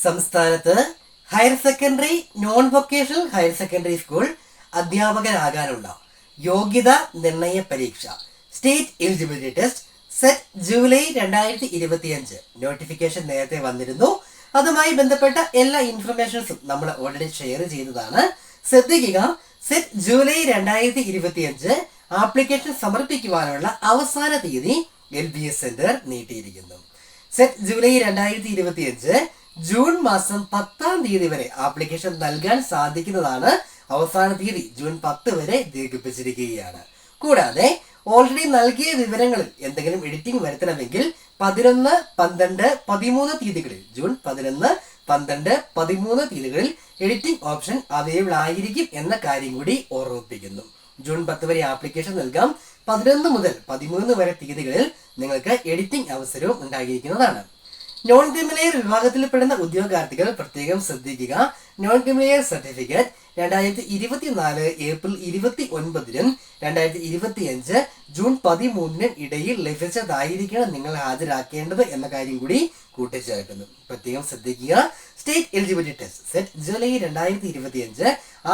സംസ്ഥാനത്ത് higher secondary non vocational higher secondary school അധ്യാപകരാകാനുള്ള യോഗ്യത നിർണയ പരീക്ഷ state eligibility test SET July 2025 notification നേരത്തെ വന്നിരുന്നു. അതുമായി ബന്ധപ്പെട്ട എല്ലാ ഇൻഫർമേഷൻസും നമ്മൾ ഓൾറെഡി ഷെയർ ചെയ്തതാണ്. ശ്രദ്ധിക്കുക, സെറ്റ് ജൂലൈ 2025 ആപ്ലിക്കേഷൻ സമർപ്പിക്കുവാനുള്ള അവസാന തീയതി LBS സെന്റർ നീട്ടിയിരിക്കുന്നു. സെറ്റ് ജൂലൈ 2025 ജൂൺ മാസം 10-ാം തീയതി വരെ ആപ്ലിക്കേഷൻ നൽകാൻ സാധിക്കുന്നതാണ്. അവസാന തീയതി ജൂൺ 10 വരെ ദീർഘിപ്പിച്ചിരിക്കുകയാണ്. കൂടാതെ ഓൾറെഡി നൽകിയ വിവരങ്ങളിൽ എന്തെങ്കിലും എഡിറ്റിംഗ് വരുത്തണമെങ്കിൽ 11, 12, 13 തീയതികളിൽ ജൂൺ 11, 12, 13 തീയതികളിൽ എഡിറ്റിംഗ് ഓപ്ഷൻ അവൈലബിൾ ആയിരിക്കും എന്ന കാര്യം കൂടി ഓർമ്മിപ്പിക്കുന്നു. ജൂൺ 10 വരെ ആപ്ലിക്കേഷൻ നൽകാം. 11 മുതൽ 13 വരെ തീയതികളിൽ നിങ്ങൾക്ക് എഡിറ്റിംഗ് അവസരവും ഉണ്ടായിരിക്കുന്നതാണ്. നോൺ ക്രിമിനൽ വിഭാഗത്തിൽപ്പെടുന്ന ഉദ്യോഗാർത്ഥികൾ പ്രത്യേകം ശ്രദ്ധിക്കുക. നോൺ ക്രിമിനൽ സർട്ടിഫിക്കറ്റ് 2024 ഏപ്രിൽ 29-നും 2025 ജൂൺ 13-നും ഇടയിൽ ലഭിച്ചതായിരിക്കണം നിങ്ങൾ ഹാജരാക്കേണ്ടത് എന്ന കാര്യം കൂടി കൂട്ടിച്ചേർക്കുന്നു. പ്രത്യേകം ശ്രദ്ധിക്കുക. State eligibility test SET July 2025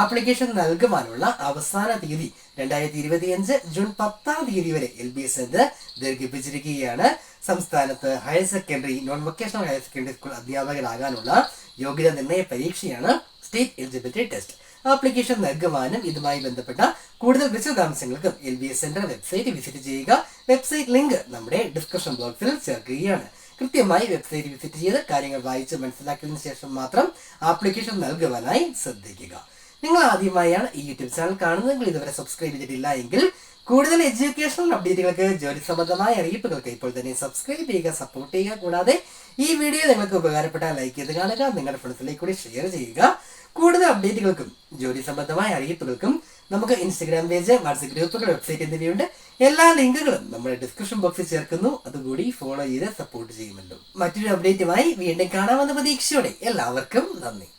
application നൽകുവാനുള്ള അവസാന തീയതി 2025 ജൂൺ 10-ാം തീയതി വരെ LBS സെന്റർ ദീർഘിപ്പിച്ചിരിക്കുകയാണ്. സംസ്ഥാനത്ത് higher secondary non vocational higher secondary school അധ്യാപകരാകാനുള്ള യോഗ്യത നിർണയ പരീക്ഷയാണ് സ്റ്റേറ്റ് എലിജിബിലിറ്റി ടെസ്റ്റ്. ആപ്ലിക്കേഷൻ നൽകുവാനും ഇതുമായി ബന്ധപ്പെട്ട കൂടുതൽ വിശദാംശങ്ങൾക്കും LBS സെന്റർ വെബ്സൈറ്റ് വിസിറ്റ് ചെയ്യുക. വെബ്സൈറ്റ് ലിങ്ക് നമ്മുടെ ഡിസ്ക്രിപ്ഷൻ ബോക്സിൽ ചേർക്കുകയാണ്. കൃത്യമായി വെബ്സൈറ്റ് വിസിറ്റ് ചെയ്ത് കാര്യങ്ങൾ വായിച്ച് മനസ്സിലാക്കിയതിനു ശേഷം മാത്രം ആപ്ലിക്കേഷൻ നൽകുവാനായി ശ്രദ്ധിക്കുക. നിങ്ങൾ ആദ്യമായാണ് ഈ യൂട്യൂബ് ചാനൽ കാണുന്നതെങ്കിൽ ഇതുവരെ സബ്സ്ക്രൈബ് ചെയ്തിട്ടില്ല എങ്കിൽ കൂടുതൽ എഡ്യൂക്കേഷണൽ അപ്ഡേറ്റുകൾക്ക് ജോലി സംബന്ധമായ അറിയിപ്പുകൾക്ക് ഇപ്പോൾ തന്നെ സബ്സ്ക്രൈബ് ചെയ്യുക, സപ്പോർട്ട് ചെയ്യുക. കൂടാതെ ഈ വീഡിയോ നിങ്ങൾക്ക് ഉപകാരപ്പെട്ടാൽ ലൈക്ക് ചെയ്ത് കാണുക, നിങ്ങളുടെ ഫ്രണ്ട്സിലേക്ക് കൂടി ഷെയർ ചെയ്യുക. കൂടുതൽ അപ്ഡേറ്റുകൾക്കും ജോലി സംബന്ധമായ അറിയിപ്പുകൾക്കും നമുക്ക് ഇൻസ്റ്റഗ്രാം പേജ്, വാട്സ്ആപ്പ് ഗ്രൂപ്പുകൾ, വെബ്സൈറ്റ് എന്നിവയുണ്ട്. എല്ലാ ലിങ്കുകളും നമ്മുടെ ഡിസ്ക്രിപ്ഷൻ ബോക്സിൽ ചേർക്കുന്നു. അതുകൂടി ഫോളോ ചെയ്ത് സപ്പോർട്ട് ചെയ്യുമല്ലോ. മറ്റൊരു അപ്ഡേറ്റുമായി വീണ്ടും കാണാമെന്ന പ്രതീക്ഷയോടെ എല്ലാവർക്കും നന്ദി.